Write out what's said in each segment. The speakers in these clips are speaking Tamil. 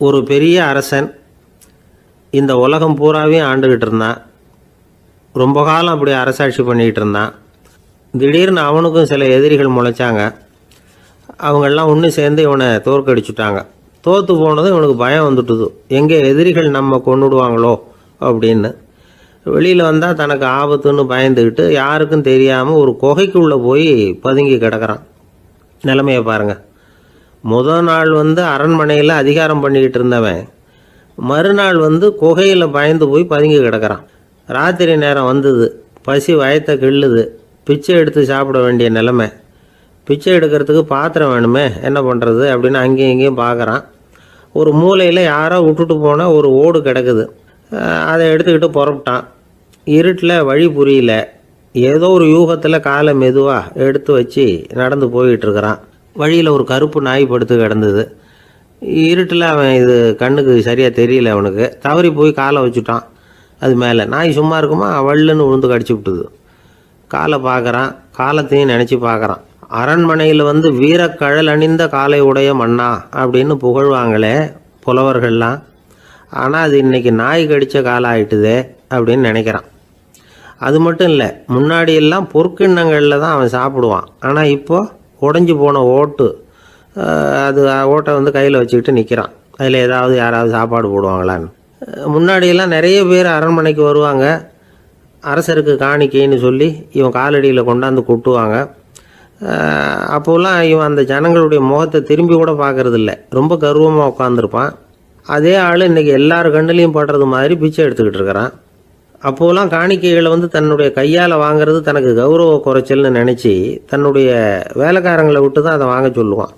ஒரு பெரிய அரசன் இந்த உலகம் பூராவையும் ஆண்டுக்கிட்டு இருந்தான். ரொம்ப காலம் அப்படி அரசாட்சி பண்ணிக்கிட்டு இருந்தான். திடீர்னு அவனுக்கும் சில எதிரிகள் முளைச்சாங்க. அவங்கெல்லாம் ஒன்று சேர்ந்து இவனை தோற்கடிச்சுட்டாங்க. தோற்று போனதும் இவனுக்கு பயம் வந்துட்டுது, எங்கே எதிரிகள் நம்ம கொண்டுடுவாங்களோ அப்படின்னு. வெளியில் வந்தால் தனக்கு ஆபத்துன்னு பயந்துக்கிட்டு யாருக்கும் தெரியாமல் ஒரு குகைக்குள்ளே போய் பதுங்கி கிடக்கிறான். நிலைமையை பாருங்கள். முதல் நாள் அரண்மனையில் அதிகாரம் பண்ணிக்கிட்டு இருந்தவன் மறுநாள் குகையில் பயந்து போய் பதுங்கி கிடக்கிறான். ராத்திரி நேரம் வந்தது, பசி வயத்தை கிள்ளுது, பிச்சை எடுத்து சாப்பிட வேண்டிய நிலைமை. பிச்சை எடுக்கிறதுக்கு பாத்திரம் வேணுமே, என்ன பண்ணுறது அப்படின்னு அங்கேயும் இங்கேயும் பார்க்குறான். ஒரு மூலையில் யாரோ விட்டுட்டு போனால் ஒரு ஓடு கிடக்குது. அதை எடுத்துக்கிட்டு புறப்பட்டான். இருட்டில் வழி புரியல. ஏதோ ஒரு யூகத்தில் காலை மெதுவாக எடுத்து வச்சு நடந்து போயிட்டுருக்கிறான். வழியில் ஒரு கருப்பு நாய் படுத்து கிடந்தது. இருட்டில் அவன் இது கண்ணுக்கு சரியாக தெரியல. அவனுக்கு தவறி போய் காலை வச்சுட்டான் அது மேலே. நாய் சும்மா இருக்குமா, வள்ளுன்னு விழுந்து கடிச்சு விட்டுது. காலை பார்க்குறான், காலத்தையும் நினச்சி பார்க்குறான். அரண்மனையில் வீரக்கழல் அணிந்த காலை உடைய மன்னா அப்படின்னு புகழ்வாங்களே புலவர்கள்லாம். ஆனால் அது இன்றைக்கி நாய் கடித்த காலம் ஆகிட்டுதே அப்படின்னு நினைக்கிறான். அது மட்டும் இல்லை, முன்னாடியெல்லாம் பொற்கிண்ணங்களில் தான் அவன் சாப்பிடுவான். ஆனால் இப்போது உடஞ்சி போன ஓட்டு, அது ஓட்டை கையில் வச்சுக்கிட்டு நிற்கிறான். அதில் யாராவது சாப்பாடு போடுவாங்களான்னு. முன்னாடியெல்லாம் நிறைய பேர் அரண்மனைக்கு வருவாங்க. அரசருக்கு காணிக்கைன்னு சொல்லி இவன் காலடியில் கொண்டாந்து கொட்டுவாங்க. அப்போல்லாம் இவன் அந்த ஜனங்களுடைய முகத்தை திரும்பி கூட பார்க்கறதில்ல. ரொம்ப கர்வமாக உட்காந்துருப்பான். அதே ஆள் இன்றைக்கி எல்லார் கண்ணுலேயும் படுறது மாதிரி பிச்சை எடுத்துக்கிட்டு இருக்கிறான். அப்போலாம் காணிக்கைகளை தன்னுடைய கையால் வாங்கிறது தனக்கு கௌரவ குறைச்சல்னு நினச்சி தன்னுடைய வேலைக்காரங்களை விட்டு தான் அதை வாங்க சொல்லுவான்.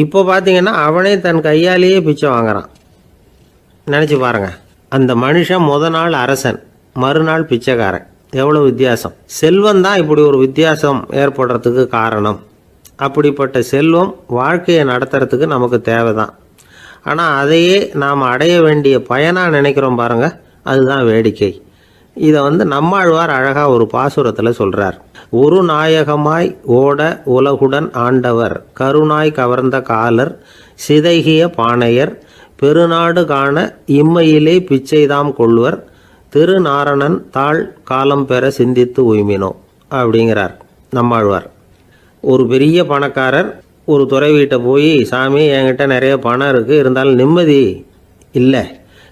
இப்போ பார்த்திங்கன்னா அவனே தன் கையாலேயே பிச்சை வாங்குறான். நினச்சி பாருங்கள், அந்த மனுஷன் நாள் அரசன், மறுநாள் பிச்சைக்காரன். எவ்வளோ வித்தியாசம்! செல்வம் தான் இப்படி ஒரு வித்தியாசம் ஏற்படுறதுக்கு காரணம். அப்படிப்பட்ட செல்வம் வாழ்க்கையை நடத்துறதுக்கு நமக்கு தேவை தான். ஆனால் அதையே நாம் அடைய வேண்டிய பயனாக நினைக்கிறோம் பாருங்கள், அதுதான் வேடிக்கை. இதை நம்மாழ்வார் அழகாக ஒரு பாசுரத்தில் சொல்கிறார். ஒரு நாயகமாய் ஓட உலகுடன் ஆண்டவர், கருணாய் கவர்ந்த காலர், சிதைகிய பானையர், பெருநாடு காண இம்மையிலே பிச்சைதாம் கொள்வர், திருநாரணன் தாழ் காலம் பெற சிந்தித்து உய்மினோ அப்படிங்கிறார் நம்மாழ்வார். ஒரு பெரிய பணக்காரர் ஒரு துறவிகிட்ட போய், சாமி என்கிட்ட நிறைய பணம் இருக்குது, இருந்தாலும் நிம்மதி இல்லை,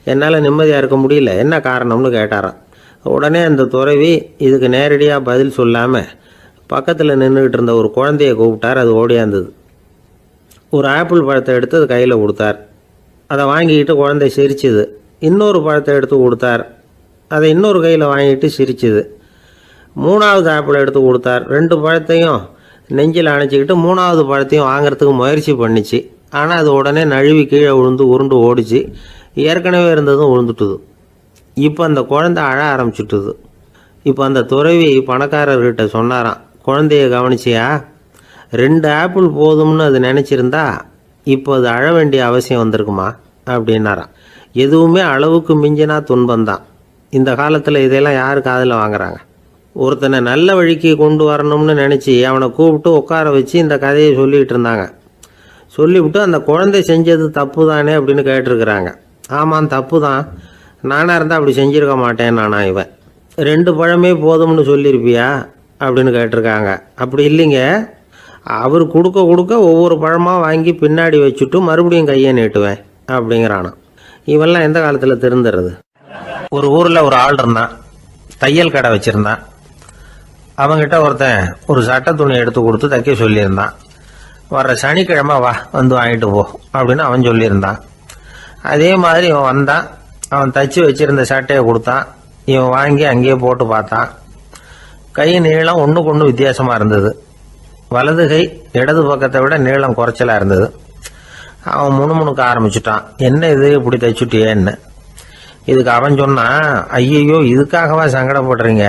என்னால் நிம்மதியாக இருக்க முடியல, என்ன காரணம்னு கேட்டாராம். உடனே அந்த துறவி இதுக்கு நேரடியாக பதில் சொல்லாமல் பக்கத்தில் நின்றுக்கிட்டு இருந்த ஒரு குழந்தைய கூப்பிட்டார். அது ஓடியாந்தது. ஒரு ஆப்பிள் பழத்தை எடுத்து அது கையில் கொடுத்தார். அதை வாங்கிக்கிட்டு குழந்தை சிரிச்சுது. இன்னொரு பழத்தை எடுத்து கொடுத்தார். அதை இன்னொரு கையில் வாங்கிட்டு சிரிச்சுது. மூணாவது ஆப்பிள் எடுத்து கொடுத்தார். 2 பழத்தையும் நெஞ்சில் அணைச்சிக்கிட்டு 3ஆவது பழத்தையும் வாங்கிறதுக்கு முயற்சி பண்ணிச்சு. ஆனால் அது உடனே நழுவி கீழே விழுந்து உருண்டு ஓடிச்சு. ஏற்கனவே இருந்ததும் விழுந்துட்டுது. இப்போ அந்த குழந்தை அழ ஆரம்பிச்சுட்டுது. இப்போ அந்த துறவி பணக்காரர்கிட்ட சொன்னாராம், குழந்தைய கவனிச்சியா, 2 ஆப்பிள் போதும்னு அது நினச்சிருந்தா இப்போ அது அழ வேண்டிய அவசியம் வந்திருக்குமா அப்படின்னாராம். எதுவுமே அளவுக்கு மிஞ்சினா துன்பந்தான். இந்த காலத்தில் இதெல்லாம் யார் காதில் வாங்குறாங்க? ஒருத்தனை நல்ல வழிக்கு கொண்டு வரணும்னு நினச்சி அவனை கூப்பிட்டு உட்கார வச்சு இந்த கதையை சொல்லிகிட்டு இருந்தாங்க. சொல்லிவிட்டு அந்த குழந்தை செஞ்சது தப்பு தானே அப்படின்னு கேட்டிருக்கிறாங்க. ஆமாம், தப்பு தான், நானாக இருந்தால் அப்படி செஞ்சுருக்க மாட்டேன் நானா இவன். 2 பழமே போதும்னு சொல்லியிருப்பியா அப்படின்னு கேட்டிருக்காங்க. அப்படி இல்லைங்க, அவர் கொடுக்க ஒவ்வொரு பழமாக வாங்கி பின்னாடி வச்சுட்டு மறுபடியும் கையை நீட்டுவேன் அப்படிங்கிறானா. இவெல்லாம் எந்த காலத்தில் திருந்துறது? ஒரு ஊரில் ஒரு ஆள் இருந்தான், தையல் கடை வச்சுருந்தான். அவங்ககிட்ட ஒருத்தன் ஒரு சட்டை துணி எடுத்து கொடுத்து தைக்க சொல்லியிருந்தான். வர்ற சனிக்கிழமை வா, வாங்கிட்டு போ அப்படின்னு அவன் சொல்லியிருந்தான். அதே மாதிரி இவன் வந்தான். அவன் தச்சு வச்சிருந்த சட்டையை கொடுத்தான். இவன் வாங்கி அங்கேயே போட்டு பார்த்தான். கை நீளம் ஒன்றுக்கு ஒன்று வித்தியாசமாக இருந்தது. வலது கை இடது பக்கத்தை விட நீளம் குறைச்சலாக இருந்தது. அவன் முணுமுணுக்க ஆரம்பிச்சுட்டான், என்ன இது இப்படி தைச்சுட்டியேன்னு. இதுக்கு அவன் சொன்னான், ஐயையோ இதுக்காகவா சங்கடப்படுறீங்க,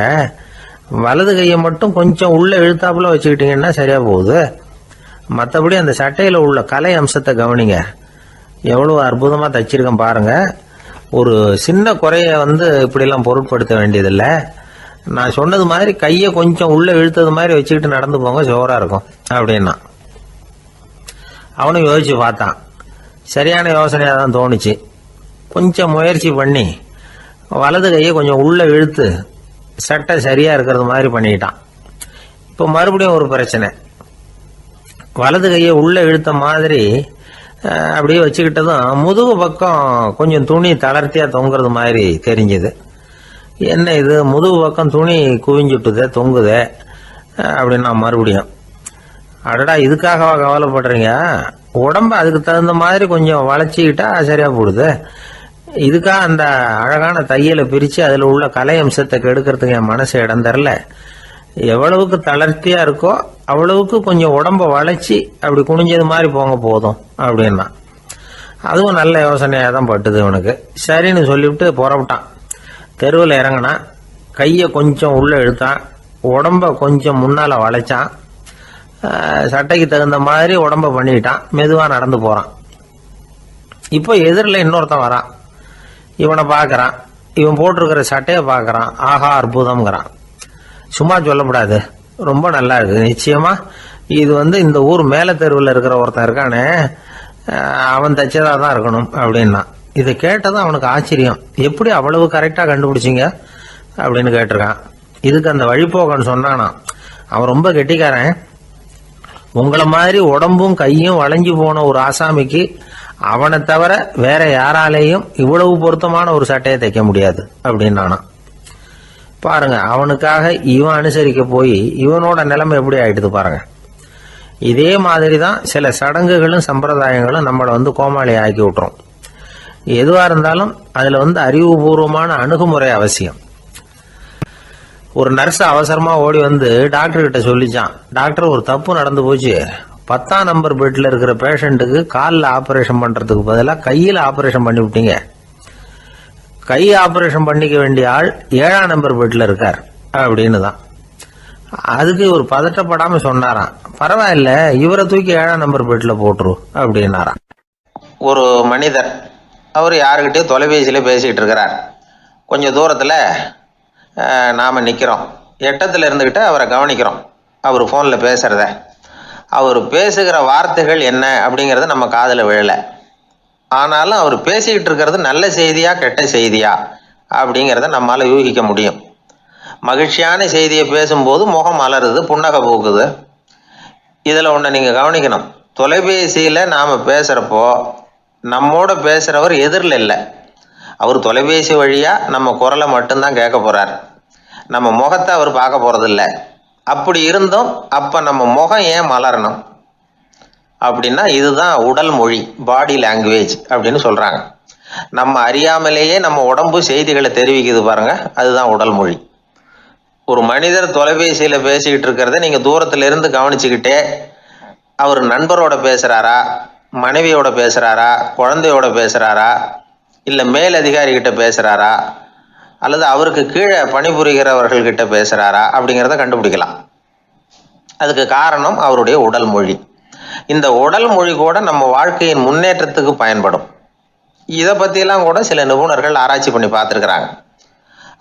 வலது கையை மட்டும் கொஞ்சம் உள்ளே இழுத்தாப்புல வச்சுக்கிட்டீங்கன்னா சரியாக போகுது, மற்றபடி அந்த சட்டையில் உள்ள கலை அம்சத்தை கவனிங்க, எவ்வளோ அற்புதமாக தைச்சிருக்கேன் பாருங்கள், ஒரு சின்ன குறைய இப்படிலாம் பொருட்படுத்த வேண்டியதில்லை, நான் சொன்னது மாதிரி கையை கொஞ்சம் உள்ளே இழுத்தது மாதிரி வச்சுக்கிட்டு நடந்து போங்க, ஜோராக இருக்கும் அப்படின்னா. அவனும் யோசிச்சு பார்த்தான், சரியான யோசனையாக தான் தோணுச்சு. கொஞ்சம் முயற்சி பண்ணி வலது கையை கொஞ்சம் உள்ளே இழுத்து சட்டை சரியாக இருக்கிறது மாதிரி பண்ணிக்கிட்டான். இப்போ மறுபடியும் ஒரு பிரச்சனை. வலது கையை உள்ளே இழுத்த மாதிரி அப்படியே வச்சுக்கிட்டதும் முதுகு பக்கம் கொஞ்சம் துணி தளர்த்தியாக தொங்குறது மாதிரி தெரிஞ்சுது. என்ன இது, முதுகு பக்கம் துணி குவிஞ்சுட்டுதே, தொங்குதே அப்படின்னா மறுபடியும் அடடா இதுக்காகவா கவலைப்படுறீங்க? உடம்ப அதுக்கு தகுந்த மாதிரி கொஞ்சம் வளைச்சிக்கிட்டா சரியா போடுது. இதுக்காக அந்த அழகான தையலை பிரித்து அதில் உள்ள கலை அம்சத்தை கெடுக்கிறதுக்கு என் மனசு இடம் தரல. எவ்வளவுக்கு தளர்த்தியா இருக்கோ அவ்வளவுக்கு கொஞ்சம் உடம்ப வளைச்சி அப்படி குனிஞ்சது மாதிரி போங்க போதும் அப்படின்னா. அதுவும் நல்ல யோசனையாக தான் பட்டுது இவனுக்கு. சரின்னு சொல்லிவிட்டு புறப்பட்டான். தெருவில் இறங்கினான். கையை கொஞ்சம் உள்ளே இழுத்தான். உடம்ப கொஞ்சம் முன்னால் வளைச்சான். சட்டைக்கு தகுந்த மாதிரி உடம்ப பண்ணிக்கிட்டான். மெதுவாக நடந்து போகிறான். இப்போ எதிரில் இன்னொருத்தன் வரான். இவனை பார்க்குறான். இவன் போட்டிருக்கிற சட்டையை பார்க்குறான். ஆஹா அற்புதம்ங்கிறான். சும்மா சொல்லக்கூடாது, ரொம்ப நல்லா இருக்குது. நிச்சயமா இது இந்த ஊர் மேலே தெருவில் இருக்கிற ஒருத்தன் இருக்கானே, அவன் தைச்சதாக தான் இருக்கணும் அப்படின்னா. இதை கேட்டதும் அவனுக்கு ஆச்சரியம். எப்படி அவ்வளவு கரெக்டாக கண்டுபிடிச்சிங்க அப்படின்னு கேட்டிருக்கான். இதுக்கு அந்த வழிபோக்கன்னு சொன்னானா, அவன் ரொம்ப கெட்டிக்காரன். உங்களை மாதிரி உடம்பும் கையும் வளைஞ்சு போன ஒரு ஆசாமிக்கு அவனை தவிர வேற யாராலேயும் இவ்வளவு பொருத்தமான ஒரு சட்டையை தைக்க முடியாது அப்படின்னானா. பாருங்க, அவனுக்காக இவன் அனுசரிக்க போய் இவனோட நிலைமை எப்படி ஆயிடுது பாருங்க. இதே மாதிரி தான் சில சடங்குகளும் சம்பிரதாயங்களும் நம்மளை கோமாளி ஆக்கி விட்டுரும். எதுவாக இருந்தாலும் அதில் அறிவுபூர்வமான அணுகுமுறை அவசியம். ஒரு நர்ஸ் அவசரமாக ஓடி டாக்டர் கிட்ட சொல்லிச்சான், டாக்டர் ஒரு தப்பு நடந்து போச்சு. 10ஆம் நம்பர் பெட்டில் இருக்கிற பேஷண்ட்டுக்கு காலில் ஆப்ரேஷன் பண்ணுறதுக்கு பதிலாக கையில் ஆப்ரேஷன் பண்ணி விட்டீங்க. கை ஆப்ரேஷன் பண்ணிக்க வேண்டிய ஆள் 7ஆம் நம்பர் பெட்டில் இருக்கார் அப்படின்னு தான். அதுக்கு ஒரு பதட்டப்படாமல் சொன்னாராம், பரவாயில்ல இவரை தூக்கி 7ஆம் நம்பர் பெட்டில் போட்டுரு அப்படின்னாராம். ஒரு மனிதர், அவர் யாருக்கிட்டே தொலைபேசியில் பேசிகிட்டு இருக்கிறார். கொஞ்சம் தூரத்தில் நாம் நிற்கிறோம். எட்டத்தில் இருந்துக்கிட்டு அவரை கவனிக்கிறோம். அவர் ஃபோனில் பேசுகிறத, அவர் பேசுகிற வார்த்தைகள் என்ன அப்படிங்கிறது நம்ம காதில் விழலை. ஆனாலும் அவர் பேசிக்கிட்டு இருக்கிறது நல்ல செய்தியா கெட்ட செய்தியா அப்படிங்கிறத நம்மளால் யூகிக்க முடியும். மகிழ்ச்சியான செய்தியை பேசும்போது முகம் மலருது, புன்னகை போக்குது. இதில் ஒன்று நீங்கள் கவனிக்கணும். தொலைபேசியில் நாம் பேசுகிறப்போ நம்மோட பேசுகிறவர் எதிரில் இல்லை. அவர் தொலைபேசி வழியாக நம்ம குரலை மட்டும்தான் கேட்க போகிறார். நம்ம முகத்தை அவர் பார்க்க போகிறதில்ல. அப்படி இருந்தும் அப்போ நம்ம முகம் ஏன் மலரணும் அப்படின்னா, இதுதான் உடல் மொழி, பாடி லாங்குவேஜ் அப்படின்னு சொல்கிறாங்க. நம்ம அறியாமலேயே நம்ம உடம்பு செய்திகளை தெரிவிக்குது பாருங்க, அதுதான் உடல் மொழி. ஒரு மனிதர் தொலைபேசியில் பேசிக்கிட்டு இருக்கிறத நீங்கள் தூரத்துல இருந்து கவனிச்சுக்கிட்டே அவர் நண்பரோட பேசுகிறாரா, மனைவியோட பேசுகிறாரா, குழந்தையோட பேசுகிறாரா, இல்லை மேல் அதிகாரிகிட்ட பேசுகிறாரா, அல்லது அவருக்கு கீழே பணிபுரிகிறவர்கள்கிட்ட பேசுகிறாரா அப்படிங்கிறத கண்டுபிடிக்கலாம். அதுக்கு காரணம் அவருடைய உடல் மொழி. இந்த உடல் மொழி கூட நம்ம வாழ்க்கையின் முன்னேற்றத்துக்கு பயன்படும். இதை பற்றியெல்லாம் கூட சில நிபுணர்கள் ஆராய்ச்சி பண்ணி பார்த்துருக்குறாங்க.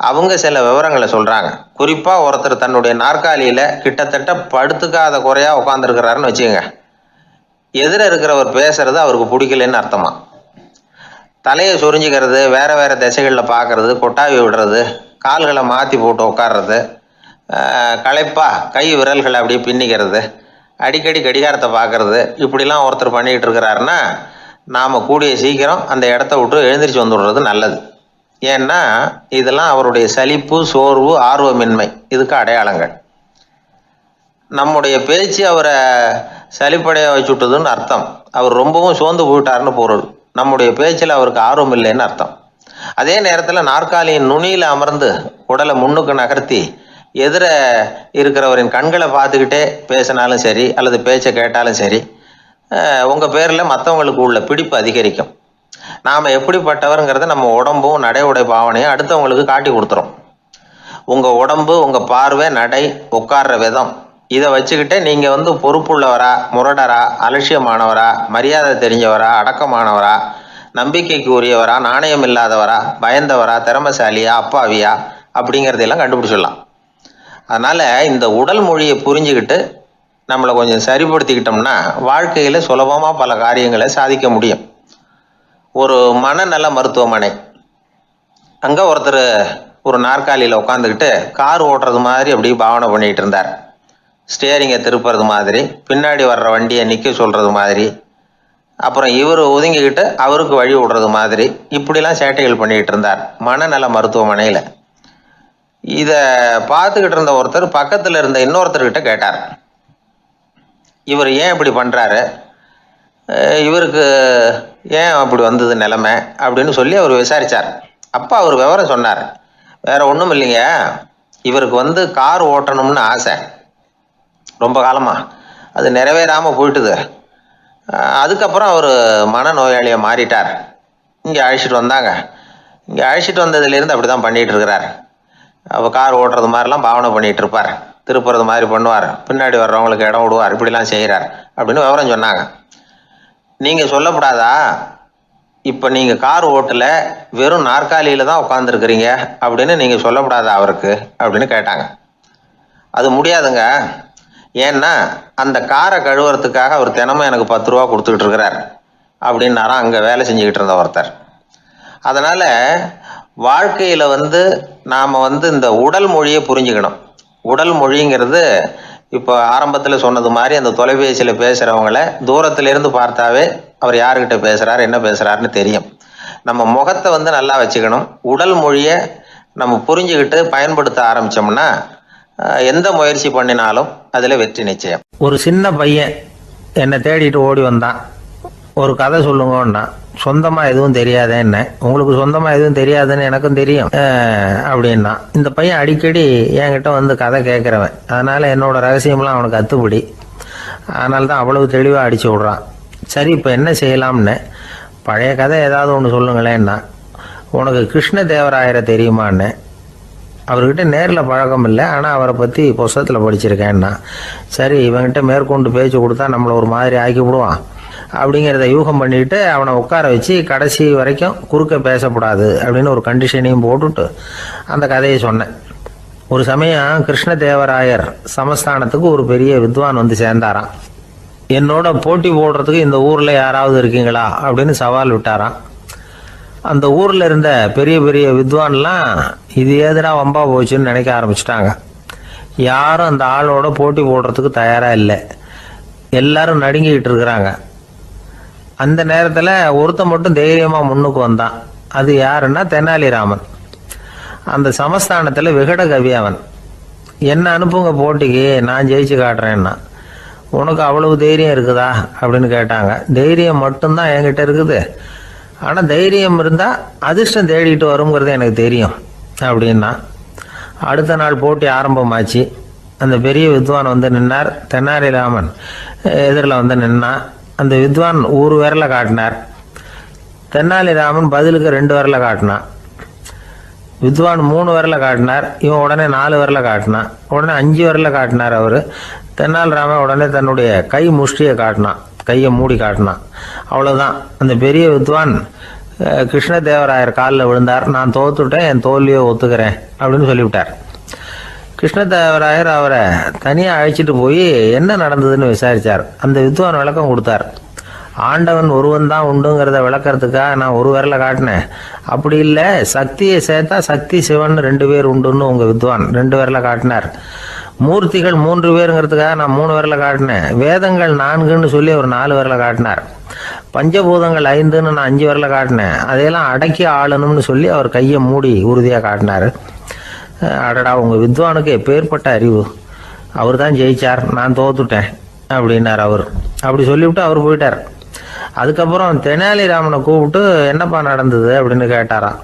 அவங்க சில விவரங்களை சொல்கிறாங்க. குறிப்பாக ஒருத்தர் தன்னுடைய நாற்காலியில் கிட்டத்தட்ட படுத்துக்காத குறையாக உட்காந்துருக்கிறாருன்னு வச்சுக்கோங்க. எதிர இருக்கிறவர் பேசுறது அவருக்கு பிடிக்கலன்னு அர்த்தமா. தலையை சொரிஞ்சிக்கிறது, வேறு வேறு திசைகளில் பார்க்கறது, கொட்டாவி விடுறது, கால்களை மாற்றி போட்டு உட்கார்றது, களைப்பாக கை விரல்களை அப்படியே பின்னிக்கிறது, அடிக்கடி கடிகாரத்தை பார்க்கறது, இப்படிலாம் ஒருத்தர் பண்ணிக்கிட்டு இருக்கிறாருன்னா நாம் கூடிய சீக்கிரம் அந்த இடத்த விட்டு எழுந்திரிச்சு வந்துடுறது நல்லது. ஏன்னா இதெல்லாம் அவருடைய சலிப்பு, சோர்வு, ஆர்வமின்மை இதுக்கு அடையாளங்கள். நம்முடைய பேச்சு அவரை சலிப்படைய வச்சுட்டுதுன்னு அர்த்தம். அவர் ரொம்பவும் சோர்ந்து போயிட்டாருன்னு பொருள். நம்முடைய பேச்சில் அவருக்கு ஆர்வம் இல்லைன்னு அர்த்தம். அதே நேரத்தில் நாற்காலியின் நுனியில் அமர்ந்து உடலை முன்னுக்கு நகர்த்தி எதிர இருக்கிறவரின் கண்களை பார்த்துக்கிட்டே பேசினாலும் சரி அல்லது பேச்சை கேட்டாலும் சரி, உங்கள் பேரில் மற்றவங்களுக்கு உள்ள பிடிப்பு அதிகரிக்கும். நாம் எப்படிப்பட்டவருங்கிறத நம்ம உடம்பும் நடை உடை பாவனையும் அடுத்தவங்களுக்கு காட்டி கொடுத்துரும். உங்கள் உடம்பு, உங்கள் பார்வை, நடை, உட்கார்ற விதம், இதை வச்சுக்கிட்டே நீங்கள் பொறுப்புள்ளவரா, முரடரா, அலட்சியமானவரா, மரியாதை தெரிஞ்சவரா, அடக்கமானவரா, நம்பிக்கைக்கு உரியவரா, நாணயம் இல்லாதவரா, பயந்தவரா, திறமைசாலியா, அப்பாவியா அப்படிங்கிறதையெல்லாம் கண்டுபிடிச்சிடலாம். அதனால் இந்த உடல் மொழியை புரிஞ்சுக்கிட்டு நம்மளை கொஞ்சம் சரிப்படுத்திக்கிட்டோம்னா வாழ்க்கையில் சுலபமாக பல காரியங்களை சாதிக்க முடியும். ஒரு மனநல மருத்துவமனை. அங்கே ஒருத்தர் ஒரு நாற்காலியில் உட்காந்துக்கிட்டு கார் ஓட்டுறது மாதிரி அப்படி பாவனை பண்ணிகிட்டு இருந்தார். ஸ்டியரிங்கை திருப்புறது மாதிரி, பின்னாடி வர்ற வண்டியை நிற்க சொல்கிறது மாதிரி, அப்புறம் இவர் ஒதுங்கிக்கிட்டு அவருக்கு வழி விடுறது மாதிரி, இப்படிலாம் சேட்டைகள் பண்ணிக்கிட்டு இருந்தார் மனநல மருத்துவமனையில். இதை பார்த்துக்கிட்டு இருந்த ஒருத்தர் பக்கத்தில் இருந்த இன்னொருத்தர்கிட்ட கேட்டார், இவர் ஏன் இப்படி பண்ணுறாரு, இவருக்கு ஏன் அப்படி வந்தது நிலைமை அப்படின்னு சொல்லி அவர் விசாரித்தார். அப்போ அவர் விவரம் சொன்னார். வேறு ஒன்றும் இல்லைங்க, இவருக்கு கார் ஓட்டணும்னு ஆசை ரொம்ப காலமாக, அது நிறைவேறாமல் போயிட்டுது. அதுக்கப்புறம் அவர் மனநோயாளியாக மாறிட்டார். இங்கே அழைச்சிட்டு வந்தாங்க. இங்கே அழைச்சிட்டு வந்ததுலேருந்து அப்படி தான் பண்ணிகிட்டு இருக்கிறார். அப்போ கார் ஓட்டுறது மாதிரிலாம் பாவனை பண்ணிகிட்டு இருப்பார், திருப்புறது மாதிரி பண்ணுவார், பின்னாடி வர்றவங்களுக்கு இடம் விடுவார், இப்படிலாம் செய்கிறார் அப்படின்னு விவரம் சொன்னாங்க. நீங்கள் சொல்லப்படாதா, இப்போ நீங்கள் கார் ஓட்டல, வெறும் நாற்காலியில் தான் உட்காந்துருக்குறீங்க அப்படின்னு நீங்கள் சொல்லப்படாதா அவருக்கு அப்படின்னு கேட்டாங்க. அது முடியாதுங்க, ஏன்னா அந்த காரை கழுவுறதுக்காக அவர் தினமும் எனக்கு 10 ரூபா கொடுத்துக்கிட்டு இருக்கிறார் அப்படின்னாராம் அங்கே வேலை செஞ்சுக்கிட்டு இருந்த ஒருத்தர். அதனால் வாழ்க்கையில் நாம் இந்த உடல் மொழியை புரிஞ்சுக்கணும். உடல் மொழிங்கிறது இப்போ ஆரம்பத்தில் சொன்னது மாதிரி அந்த தொலைபேசியில் பேசுகிறவங்கள தூரத்திலேருந்து பார்த்தாவே அவர் யாருக்கிட்ட பேசுகிறார் என்ன பேசுகிறாருன்னு தெரியும். நம்ம முகத்தை நல்லா வச்சுக்கணும். உடல் மொழியை நம்ம புரிஞ்சுக்கிட்டு பயன்படுத்த ஆரம்பித்தோம்னா எந்த முயற்சி பண்ணினாலும் அதில் வெற்றி நிச்சயம். ஒரு சின்ன பையன் என்னை தேடிட்டு ஓடி வந்தான். ஒரு கதை சொல்லுங்கன்னா, சொந்தமாக எதுவும் தெரியாதேன்னு. உங்களுக்கு சொந்தமாக எதுவும் தெரியாதுன்னு எனக்கும் தெரியும் அப்படின்னா. இந்த பையன் அடிக்கடி என்கிட்ட கதை கேட்குறவன், அதனால் என்னோட ரகசியம்லாம் அவனுக்கு அத்துப்படி. அதனால தான் அவ்வளவு தெளிவாக அடித்து விட்றான். சரி, இப்போ என்ன செய்யலாம்னு, பழைய கதை ஏதாவது ஒன்று சொல்லுங்களேன்னா. உனக்கு கிருஷ்ணதேவராயரை தெரியுமான்னு. அவர்கிட்ட நேரில் பழக்கம் இல்லை, ஆனால் அவரை பற்றி புஸ்தகத்தில் படிச்சிருக்கேன்னா. சரி, இவன்கிட்ட மேற்கொண்டு பேச்சு கொடுத்தா நம்மளை ஒரு மாதிரி ஆக்கி விடுவான் அப்படிங்கிறத யூகம் பண்ணிட்டு அவனை உட்கார வச்சு கடைசி வரைக்கும் குறுக்க பேசக்கூடாது அப்படின்னு ஒரு கண்டிஷனையும் போட்டுட்டு அந்த கதையை சொன்னேன். ஒரு சமயம் கிருஷ்ணதேவராயர் சமஸ்தானத்துக்கு ஒரு பெரிய வித்வான் சேர்ந்தாராம். என்னோட போட்டி போடுறதுக்கு இந்த ஊரில் யாராவது இருக்கீங்களா அப்படின்னு சவால் விட்டாராம். அந்த ஊரில் இருந்த பெரிய பெரிய வித்வான்லாம் இது ஏதுனா வம்பா போச்சுன்னு நினைக்க ஆரம்பிச்சிட்டாங்க. யாரும் அந்த ஆளோட போட்டி போடுறதுக்கு தயாராக இல்லை. எல்லாரும் நடுங்கிக்கிட்டு இருக்கிறாங்க. அந்த நேரத்தில் ஒருத்தன் மட்டும் தைரியமாக முன்னுக்கு வந்தான். அது யாருன்னா தெனாலிராமன். அந்த சமஸ்தானத்தில் விகட கவி அவன். என்ன அனுப்புங்க போட்டிக்கு, நான் ஜெயிச்சு காட்டுறேன்னா. உனக்கு அவ்வளவு தைரியம் இருக்குதா அப்படின்னு கேட்டாங்க. தைரியம் மட்டும்தான் என்கிட்ட இருக்குது, ஆனால் தைரியம் இருந்தால் அதிர்ஷ்டம் தேடிட்டு வருங்கிறது எனக்கு தெரியும் அப்படின்னா. அடுத்த நாள் போட்டி ஆரம்பமாச்சு. அந்த பெரிய வித்வான் நின்னார். தெனாலிராமன் எதிரில் நின்னான். அந்த வித்வான் ஒரு விரலை காட்டினார். தெனாலிராமன் பதிலுக்கு 2 விரலை காட்டினான். வித்வான் 3 விரலை காட்டினார். இவன் உடனே 4 விரலை காட்டினான். உடனே 5 விரலை காட்டினார் அவர். தெனாலிராமன் உடனே தன்னுடைய கை முஷ்டியை காட்டினான், கையை மூடி காட்டினான். அவ்வளோதான். அந்த பெரிய வித்வான் கிருஷ்ணதேவராயர் காலில் விழுந்தார். நான் தோத்துட்டேன், என் தோல்வியை ஒத்துக்கிறேன் அப்படின்னு சொல்லிவிட்டார். கிருஷ்ணதேவராயர் அவரை தனியாக அழைச்சிட்டு போய் என்ன நடந்ததுன்னு விசாரித்தார். அந்த வித்வான் விளக்கம் கொடுத்தார். ஆண்டவன் ஒருவன் தான் உண்டுங்கிறத விளக்கிறதுக்காக நான் ஒரு விரலை காட்டினேன். அப்படி இல்லை, சக்தியை சேர்த்தா சக்தி சிவன் 2 பேர் உண்டுன்னு உங்கள் வித்வான் 2 விரலை காட்டினார். மூர்த்திகள் 3 பேருங்கிறதுக்காக நான் 3 விரலை காட்டினேன். வேதங்கள் 4ன்னு சொல்லி ஒரு 4 விரலை காட்டினார். பஞ்சபூதங்கள் 5ன்னு நான் 5 விரலை காட்டினேன். அதையெல்லாம் அடக்கி ஆளணும்னு சொல்லி அவர் கையை மூடி உறுதியாக காட்டினார். அடடா, உங்கள் வித்வானுக்கு எப்பேற்பட்ட அறிவு, அவர் தான் ஜெயிச்சார், நான் தோத்துட்டேன் அப்படின்னார் அவர். அப்படி சொல்லிவிட்டு அவர் போயிட்டார். அதுக்கப்புறம் தெனாலிராமனை கூப்பிட்டு என்னப்பா நடந்தது அப்படின்னு கேட்டாராம்.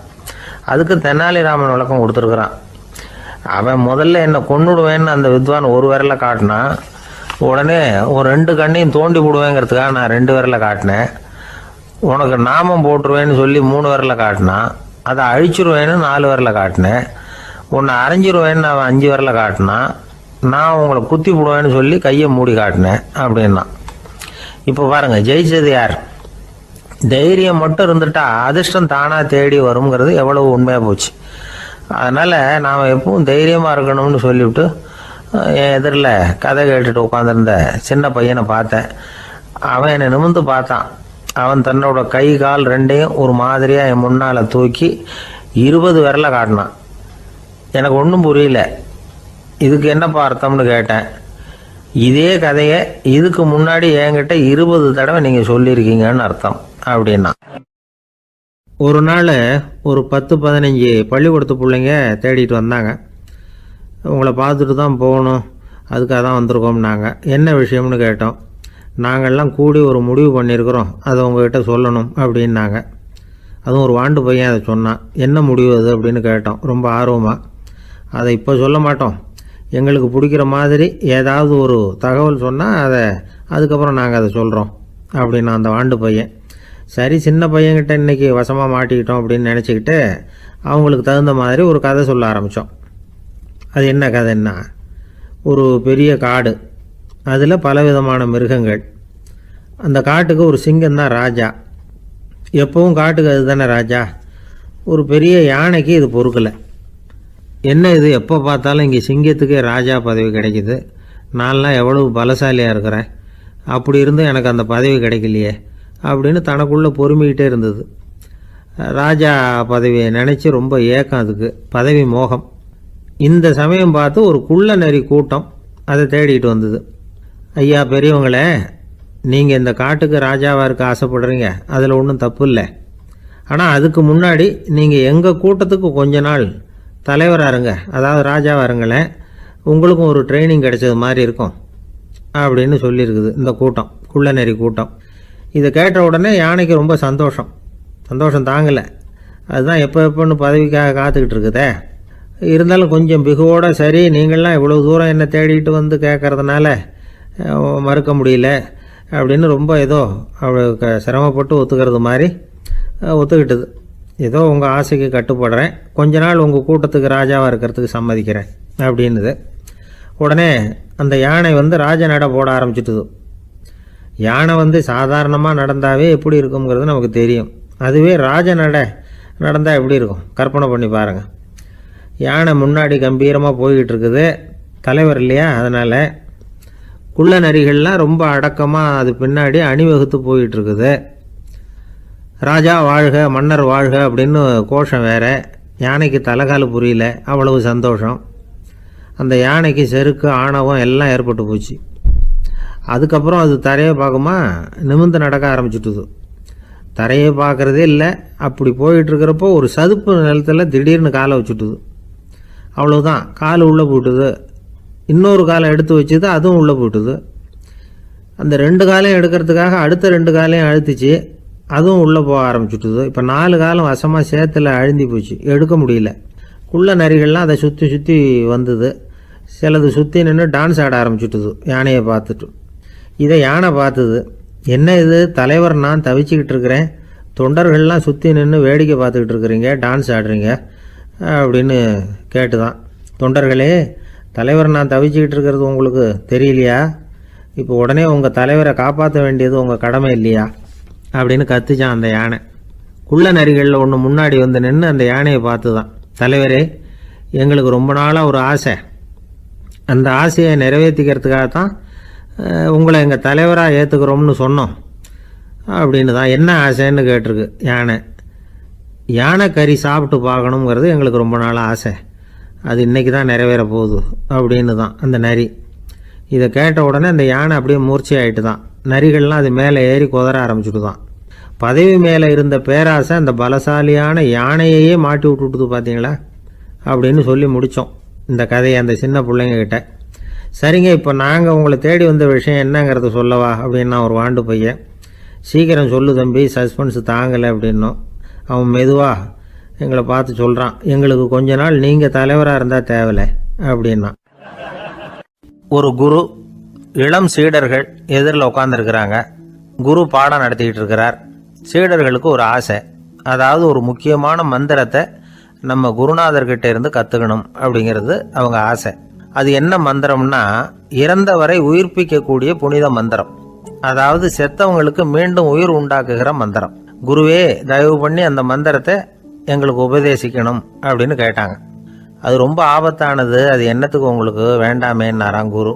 அதுக்கு தெனாலிராமன் விளக்கம் கொடுத்துருக்குறான். அவன் முதல்ல என்னை கொன்னுடுவேன்னு அந்த வித்வான் ஒரு விரலை காட்டினான். உடனே ஒரு 2 கண்ணையும் தோண்டி போடுவேங்கிறதுக்காக நான் 2 விரலை காட்டினேன். உனக்கு நாமம் போட்டுருவேன்னு சொல்லி 3 விரலை காட்டினான். அதை அழிச்சிருவேன்னு 4 விரலை காட்டினேன். உன்னை அரைஞ்சிருவேன்னு அவன் 5 விரலை காட்டினான். நான் உங்களை குத்தி போடுவேன்னு சொல்லி கையை மூடி காட்டினேன் அப்படின்னா. இப்போ பாருங்கள், ஜெயிச்சது யார்? தைரியம் மட்டும் இருந்துட்டா அதிர்ஷ்டம் தானாக தேடி வருங்கிறது எவ்வளவு உண்மையாக போச்சு. அதனால் நாம் எப்பவும் தைரியமாக இருக்கணும்னு சொல்லிவிட்டு என் எதிரில் கதை கேட்டுட்டு உட்காந்துருந்த சின்ன பையனை பார்த்தேன். அவன் என்னை நிமிர்ந்து பார்த்தான். அவன் தன்னோட கை கால் ரெண்டையும் ஒரு மாதிரியாக என் முன்னால் தூக்கி 20 விரலை காட்டினான். எனக்கு ஒன்றும் புரியல. இதுக்கு என்னப்பா அர்த்தம்னு கேட்டேன். இதே கதையை இதுக்கு முன்னாடி என்கிட்ட 20 தடவை நீங்கள் சொல்லியிருக்கீங்கன்னு அர்த்தம் அப்படின்னா. ஒரு நாள் ஒரு 10-15 பள்ளிக்கூடத்து பிள்ளைங்க தேடிட்டு வந்தாங்க. உங்களை பார்த்துட்டு தான் போகணும், அதுக்காக தான் வந்திருக்கோம்னாங்க. என்ன விஷயம்னு கேட்டோம். நாங்கள்லாம் கூடி ஒரு முடிவு பண்ணியிருக்கிறோம், அதை உங்ககிட்ட சொல்லணும் அப்படின்னாங்க. அதுவும் ஒரு வாண்டு பையன் அதை சொன்னான். என்ன முடிவு அது அப்படின்னு கேட்டோம் ரொம்ப ஆர்வமாக. அதை இப்போ சொல்ல மாட்டோம், எங்களுக்கு பிடிக்கிற மாதிரி ஏதாவது ஒரு தகவல் சொன்னால் அதுக்கப்புறம் நாங்கள் அதை சொல்கிறோம் அப்படின்னா அந்த வாண்டு பையன். சரி, சின்ன பையன்கிட்ட இன்றைக்கி வசமாக மாட்டிக்கிட்டோம் அப்படின்னு நினச்சிக்கிட்டு அவங்களுக்கு தகுந்த மாதிரி ஒரு கதை சொல்ல ஆரம்பித்தோம். அது என்ன கதைன்னா, ஒரு பெரிய காடு, அதில் பலவிதமான மிருகங்கள். அந்த காட்டுக்கு ஒரு சிங்கம் தான் ராஜா. எப்பவும் காட்டுக்கு அது தானே ராஜா. ஒரு பெரிய யானைக்கு இது பொறுக்கலை. என்ன இது, எப்போ பார்த்தாலும் இங்கே சிங்கத்துக்கே ராஜா பதவி கிடைக்கிது, நான்லாம் எவ்வளவு பலசாலியாக இருக்கிறேன், அப்படி இருந்தும் எனக்கு அந்த பதவி கிடைக்கலையே அப்படின்னு தனக்குள்ளே பொறுமிக்கிட்டே இருந்தது. ராஜா பதவியை நினச்சி ரொம்ப ஏக்கம், அதுக்கு பதவி மோகம். இந்த சமயம் பார்த்து ஒரு குள்ள நரி கூட்டம் அதை தேடிட்டு வந்தது. ஐயா பெரியவங்களே, நீங்கள் இந்த காட்டுக்கு ராஜாவாக இருக்க ஆசைப்படுறீங்க, அதில் ஒன்றும் தப்பு இல்லை. ஆனால் அதுக்கு முன்னாடி நீங்கள் எங்கள் கூட்டத்துக்கு கொஞ்ச நாள் தலைவராக இருங்க, அதாவது ராஜாவாக இருங்களேன், உங்களுக்கும் ஒரு ட்ரைனிங் கிடைச்சது மாதிரி இருக்கும் அப்படின்னு சொல்லியிருக்குது இந்த கூட்டம், குள்ள நரி கூட்டம். இதை கேட்ட உடனே யானைக்கு ரொம்ப சந்தோஷம் தாங்கலை. அதுதான் எப்போன்னு பதவிக்காக காத்துக்கிட்டு இருக்குதே. இருந்தாலும் கொஞ்சம் பிகுவோட, சரி நீங்கள்லாம் இவ்வளோ தூரம் என்னை தேடிட்டு வந்து கேட்கறதுனால மறுக்க முடியல அப்படின்னு ரொம்ப ஏதோ அவளுக்கு சிரமப்பட்டு ஒத்துக்கிறது மாதிரி ஒத்துக்கிட்டது. ஏதோ உங்கள் ஆசைக்கு கட்டுப்படுறேன், கொஞ்ச நாள் உங்கள் கூட்டத்துக்கு ராஜாவாக இருக்கிறதுக்கு சம்மதிக்கிறேன் அப்படின்னுது. உடனே அந்த யானை ராஜ நடை போட ஆரம்பிச்சிட்டுது. யானை சாதாரணமாக நடந்தாவே எப்படி இருக்குங்கிறது நமக்கு தெரியும். அதுவே ராஜ நடை நடந்தால் எப்படி இருக்கும் கற்பனை பண்ணி பாருங்கள். யானை முன்னாடி கம்பீரமாக போய்கிட்டு இருக்குது, தலைவர் இல்லையா, அதனால் குள்ள நரிகள்லாம் ரொம்ப அடக்கமாக அது பின்னாடி அணிவகுத்து போயிட்டு இருக்குது. ராஜா வாழ்க, மன்னர் வாழ்க அப்படின்னு கோஷம் வேற. யானைக்கு தலைகால் புரியல, அவ்வளவு சந்தோஷம். அந்த யானைக்கு செருக்கு ஆணவம் எல்லாம் ஏற்பட்டு போச்சு. அதுக்கப்புறம் அது தரையை பார்க்குமா, நிமிர்ந்து நடக்க ஆரம்பிச்சுட்டுது. தரையை பார்க்குறதே இல்லை. அப்படி போயிட்டுருக்கிறப்போ ஒரு சதுப்பு நிலத்தில் திடீர்னு காலை வச்சுட்டுது. அவ்வளோதான், கால் உள்ளே போட்டுது. இன்னொரு காலை எடுத்து வச்சுது, அதுவும் உள்ளே போட்டுது. அந்த 2 காலையும் எடுக்கிறதுக்காக அடுத்த 2 காலையும் அழுத்திச்சு, அதுவும் உள்ளே போக ஆரம்பிச்சுட்டுது. இப்போ 4 காலம் வசமாக சேத்துல அழுந்தி போச்சு, எடுக்க முடியல. குள்ள நரிகள்லாம் அதை சுற்றி வந்தது. சிலது சுற்றி நின்று டான்ஸ் ஆட ஆரம்பிச்சுட்டுது யானையை பார்த்துட்டு. இதை யானை பார்த்தது. என்ன இது தலைவர், நான் தவிச்சிக்கிட்டு இருக்கிறேன், தொண்டர்கள்லாம் சுற்றி நின்று வேடிக்கை பார்த்துக்கிட்டு இருக்கிறீங்க, டான்ஸ் ஆடுறீங்க அப்படின்னு கேட்டுதான். தொண்டர்களே, தலைவர் நான் தவிச்சிக்கிட்டு இருக்கிறது உங்களுக்கு தெரியலையா? இப்போ உடனே உங்கள் தலைவரை காப்பாற்ற வேண்டியது உங்கள் கடமை இல்லையா அப்படின்னு கத்துச்சான் அந்த யானை. குள்ள நரிகளில் ஒன்று முன்னாடி நின்று அந்த யானையை பார்த்து தான், தலைவரே எங்களுக்கு ரொம்ப நாளாக ஒரு ஆசை, அந்த ஆசையை நிறைவேற்றிக்கிறதுக்காக தான் உங்களை எங்கள் தலைவராக ஏற்றுக்கிறோம்னு சொன்னோம் அப்படின்னு தான். என்ன ஆசைன்னு கேட்டிருக்கு யானை. யானை கறி சாப்பிட்டு பார்க்கணுங்கிறது எங்களுக்கு ரொம்ப நாளாக ஆசை, அது இன்றைக்கி தான் நிறைவேற போகுது அப்படின்னு தான் அந்த நரி. இதை கேட்ட உடனே அந்த யானை அப்படியே மூர்ச்சி ஆகிட்டு தான். நரிகள்லாம் அது மேலே ஏறி குதற ஆரம்பிச்சுட்டு தான். பதவி மேலே இருந்த பேராசை அந்த பலசாலியான யானையையே மாட்டி விட்டுட்டுது பார்த்தீங்களா அப்படின்னு சொல்லி முடித்தோம் இந்த கதையை அந்த சின்ன பிள்ளைங்கக்கிட்ட. சரிங்க, இப்போ நாங்கள் உங்களை தேடி வந்த விஷயம் என்னங்கிறத சொல்லவா அப்படின்னா ஒரு வாண்டு பையன். சீக்கிரம் சொல்லு தம்பி, சஸ்பென்ஸ் தாங்கலை அப்படின்னோம். அவன் மெதுவாக எங்களை பார்த்து சொல்கிறான், எங்களுக்கு கொஞ்ச நாள் நீங்கள் தலைவராக இருந்தால் தேவலை அப்படின்னா. ஒரு குரு, இளம் சீடர்கள் எதிரில் உட்காந்துருக்கிறாங்க. குரு பாடம் நடத்திக்கிட்டு இருக்கிறார். சீடர்களுக்கு ஒரு ஆசை, அதாவது ஒரு முக்கியமான மந்திரத்தை நம்ம குருநாதர்கிட்ட இருந்து கற்றுக்கணும் அப்படிங்கிறது அவங்க ஆசை. அது என்ன மந்திரம்னா, இறந்தவரை உயிர்ப்பிக்கக்கூடிய புனித மந்திரம், அதாவது செத்தவங்களுக்கு மீண்டும் உயிர் உண்டாக்குகிற மந்திரம். குருவே தயவு பண்ணி அந்த மந்திரத்தை எங்களுக்கு உபதேசிக்கணும் அப்படின்னு கேட்டாங்க. அது ரொம்ப ஆபத்தானது, அது என்னத்துக்கு உங்களுக்கு வேண்டாமேன்னாராம் குரு.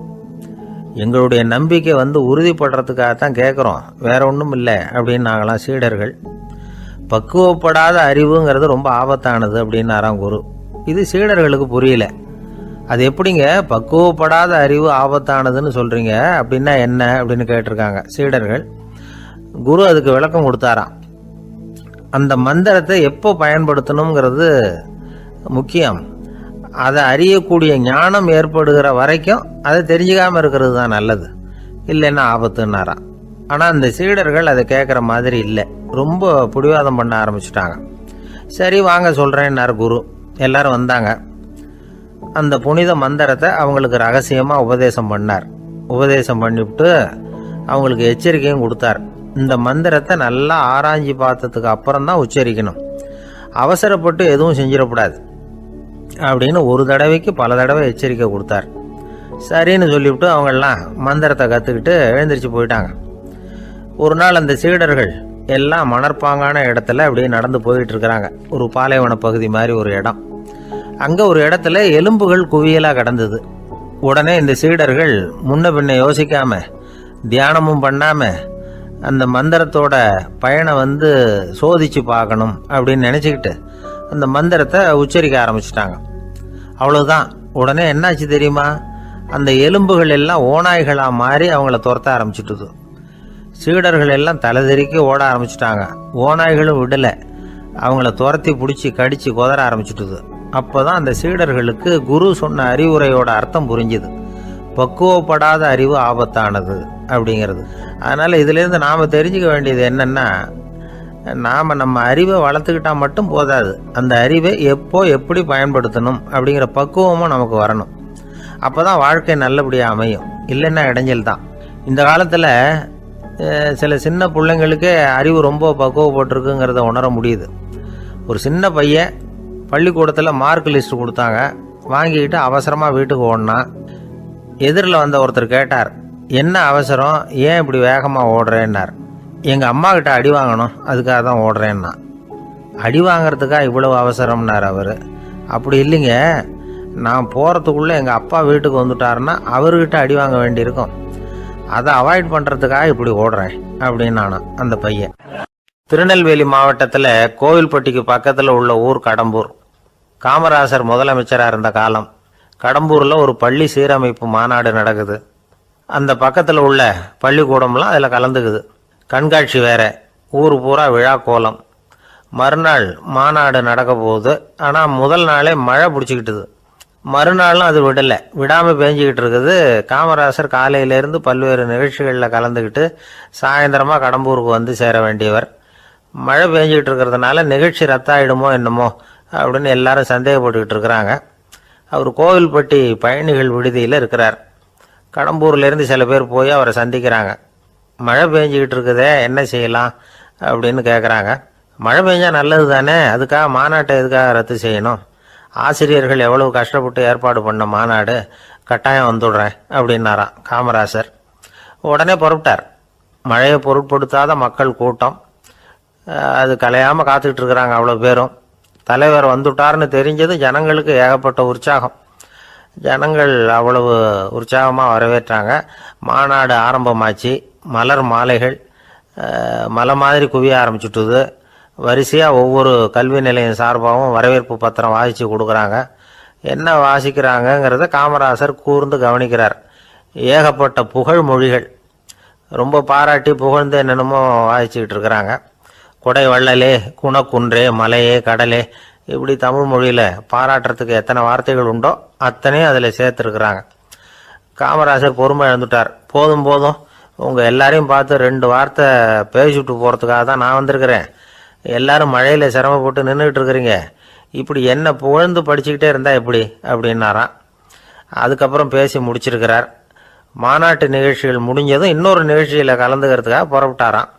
எங்களுடைய நம்பிக்கை வந்து உறுதிப்படுறதுக்காகத்தான் கேட்குறோம், வேற ஒன்றும் இல்லை அப்படின்னு நாங்களாம் சீடர்கள். பக்குவப்படாத அறிவுங்கிறது ரொம்ப ஆபத்தானது அப்படின்னாராம் குரு. இது சீடர்களுக்கு புரியல. அது எப்படிங்க பக்குவப்படாத அறிவு ஆபத்தானதுன்னு சொல்கிறீங்க, அப்படின்னா என்ன அப்படின்னு கேட்டிருக்காங்க சீடர்கள். குரு அதுக்கு விளக்கம் கொடுத்தாராம். அந்த மந்திரத்தை எப்போ பயன்படுத்தணுங்கிறது முக்கியம். அதை அறியக்கூடிய ஞானம் ஏற்படுகிற வரைக்கும் அதை தெரிஞ்சுக்காமல் இருக்கிறது தான் நல்லது, இல்லைன்னா ஆபத்துன்னாராம். ஆனால் அந்த சீடர்கள் அதை கேட்குற மாதிரி இல்லை, ரொம்ப பிடிவாதம் பண்ண ஆரம்பிச்சுட்டாங்க. சரி வாங்க சொல்கிறேன்னார் குரு. எல்லாரும் வந்தாங்க. அந்த புனித மந்திரத்தை அவங்களுக்கு ரகசியமாக உபதேசம் பண்ணார். உபதேசம் பண்ணிவிட்டு அவங்களுக்கு எச்சரிக்கையும் கொடுத்தார். இந்த மந்திரத்தை நல்லா ஆராய்ச்சி பார்த்ததுக்கு அப்புறம் தான் உச்சரிக்கணும், அவசரப்பட்டு எதுவும் செஞ்சிடக்கூடாது அப்படின்னு ஒரு தடவைக்கு பல தடவை எச்சரிக்கை கொடுத்தார். சரின்னு சொல்லிவிட்டு அவங்கெல்லாம் மந்திரத்தை கற்றுக்கிட்டு எழுந்திரிச்சு போயிட்டாங்க. ஒரு நாள் அந்த சீடர்கள் எல்லாம் மணற்பாங்கான இடத்துல அப்படியே நடந்து போயிட்டு இருக்கிறாங்க. ஒரு பாலைவன பகுதி மாதிரி ஒரு இடம். அங்கே ஒரு இடத்துல எலும்புகள் குவியலாக கிடந்தது. உடனே இந்த சீடர்கள் முன்ன பின்ன யோசிக்காம, தியானமும் பண்ணாம அந்த மந்திரத்தோட பயனை வந்து சோதிச்சு பார்க்கணும் அப்படின்னு நினச்சிக்கிட்டு அந்த மந்திரத்தை உச்சரிக்க ஆரம்பிச்சிட்டாங்க. அவ்வளோதான். உடனே என்னாச்சு தெரியுமா? அந்த எலும்புகள் எல்லாம் ஓநாய்களாக மாறி அவங்கள துரத்த ஆரம்பிச்சுட்டுது. சீடர்கள் எல்லாம் தலைதெறிக்கி ஓட ஆரம்பிச்சிட்டாங்க. ஓநாய்களும் விடலை, அவங்கள துரத்தி பிடிச்சி கடிச்சு கொதற ஆரம்பிச்சுட்டுது. அப்போ தான் அந்த சீடர்களுக்கு குரு சொன்ன அறிவுரையோட அர்த்தம் புரிஞ்சுது. பக்குவப்படாத அறிவு ஆபத்தானது அப்படிங்கிறது. அதனால் இதிலேருந்து நாம் தெரிஞ்சுக்க வேண்டியது என்னென்னா, நாம் நம்ம அறிவை வளர்த்துக்கிட்டால் மட்டும் போதாது, அந்த அறிவை எப்போ எப்படி பயன்படுத்தணும் அப்படிங்கிற பக்குவமும் நமக்கு வரணும். அப்போ தான் வாழ்க்கை நல்லபடியாக அமையும், இல்லைன்னா இடைஞ்சல் தான். இந்த காலத்தில் சில சின்ன பிள்ளைங்களுக்கே அறிவு ரொம்ப பக்குவப்பட்டிருக்குங்கிறத உணர முடியுது. ஒரு சின்ன பையன் பள்ளிக்கூடத்தில் மார்க் லிஸ்ட் கொடுத்தாங்க, வாங்கிக்கிட்டு அவசரமாக வீட்டுக்கு ஓடினான். எதிரில் வந்த ஒருத்தர் கேட்டார், என்ன அவசரம், ஏன் இப்படி வேகமாக ஓடுறேன்னார். எங்கள் அம்மா கிட்ட அடி வாங்கணும், அதுக்காக தான் ஓடுறேன்னா. அடி வாங்கிறதுக்கா இவ்வளவு அவசரம்னார் அவர். அப்படி இல்லைங்க, நான் போகிறதுக்குள்ளே எங்கள் அப்பா வீட்டுக்கு வந்துட்டாருன்னா அவர்கிட்ட அடி வாங்க வேண்டியிருக்கும், அதை அவாய்ட் பண்ணுறதுக்காக இப்படி ஓடுறேன் அப்படின்னு நானும் அந்த பையன். திருநெல்வேலி மாவட்டத்தில் கோவில்பட்டிக்கு பக்கத்தில் உள்ள ஊர் கடம்பூர். காமராசர் முதலமைச்சராக இருந்த காலம். கடம்பூரில் ஒரு பள்ளி சீரமைப்பு மாநாடு நடக்குது. அந்த பக்கத்தில் உள்ள பள்ளிக்கூடம்லாம் அதில் கலந்துக்குது. கண்காட்சி வேற, ஊர் பூரா விழா கோலம். மறுநாள் மாநாடு நடக்க போகுது. ஆனால் முதல் நாளே மழை பிடிச்சிக்கிட்டுது. மறுநாளும் அது விடாமல் பேஞ்சிக்கிட்டு இருக்குது. காமராசர் காலையிலேருந்து பல்வேறு நிகழ்ச்சிகளில் கலந்துக்கிட்டு சாயந்தரமாக கடம்பூருக்கு வந்து சேர வேண்டியவர். மழை பேஞ்சிக்கிட்டு இருக்கிறதுனால நிகழ்ச்சி ரத்தாயிடுமோ என்னமோ அப்படின்னு எல்லாரும் சந்தேகப்பட்டுக்கிட்டு இருக்கிறாங்க. அவர் கோவில்பட்டி பயணிகள் விடுதியில் இருக்கிறார். கடம்பூர்லேருந்து சில பேர் போய் அவரை சந்திக்கிறாங்க. மழை பெஞ்சிக்கிட்டு இருக்குதே, என்ன செய்யலாம் அப்படின்னு கேட்குறாங்க. மழை பெஞ்சால் நல்லது தானே, அதுக்காக மாநாட்டை எதுக்காக ரத்து செய்யணும்? ஆசிரியர்கள் எவ்வளவு கஷ்டப்பட்டு ஏற்பாடு பண்ண மாநாடு, கட்டாயம் வந்துடுறேன் அப்படின்னாராம் காமராசர். உடனே புறப்பட்டார். மழையை பொருட்படுத்தாத மக்கள் கூட்டம், அது கலையாமல் காத்துக்கிட்டு இருக்கிறாங்க அவ்வளோ பேரும். தலைவர் வந்துட்டார்னு தெரிஞ்சது ஜனங்களுக்கு ஏகப்பட்ட உற்சாகம். ஜனங்கள் அவ்வளவு உற்சாகமாக வரவேற்றாங்க. மாநாடு ஆரம்பமாச்சு. மலர் மாலைகள் மலை மாதிரி குவிய ஆரம்பிச்சுட்டுது. வரிசையாக ஒவ்வொரு கல்வி நிலையம் சார்பாகவும் வரவேற்பு பத்திரம் வாசித்து கொடுக்குறாங்க. என்ன வாசிக்கிறாங்கங்கிறத காமராசர் கூர்ந்து கவனிக்கிறார். ஏகப்பட்ட புகழ் மொழிகள், ரொம்ப பாராட்டி புகழ்ந்து என்னென்னமோ வாசிச்சுக்கிட்டு இருக்கிறாங்க. கொடை வள்ளலே, குணக்குன்றே, மலையே, கடலே, இப்படி தமிழ் மொழியில் பாராட்டுறதுக்கு எத்தனை வார்த்தைகள் உண்டோ அத்தனையும் அதில் சேர்த்துருக்குறாங்க. காமராசர் பொறுமை இழந்துட்டார். போதும் போதும், உங்கள் எல்லாரையும் பார்த்து 2 வார்த்தை பேசிவிட்டு போகிறதுக்காக தான் நான் வந்திருக்கிறேன். எல்லாரும் மழையில் சிரமப்பட்டு நின்றுக்கிட்டு இருக்கிறீங்க, இப்படி என்ன புகழ்ந்து படிச்சுக்கிட்டே இருந்தால் எப்படி அப்படின்னாராம். அதுக்கப்புறம் பேசி முடிச்சிருக்கிறார். மாநாட்டு நிகழ்ச்சிகள் முடிஞ்சதும் இன்னொரு நிகழ்ச்சியில் கலந்துக்கிறதுக்காக புறப்பட்டாராம்.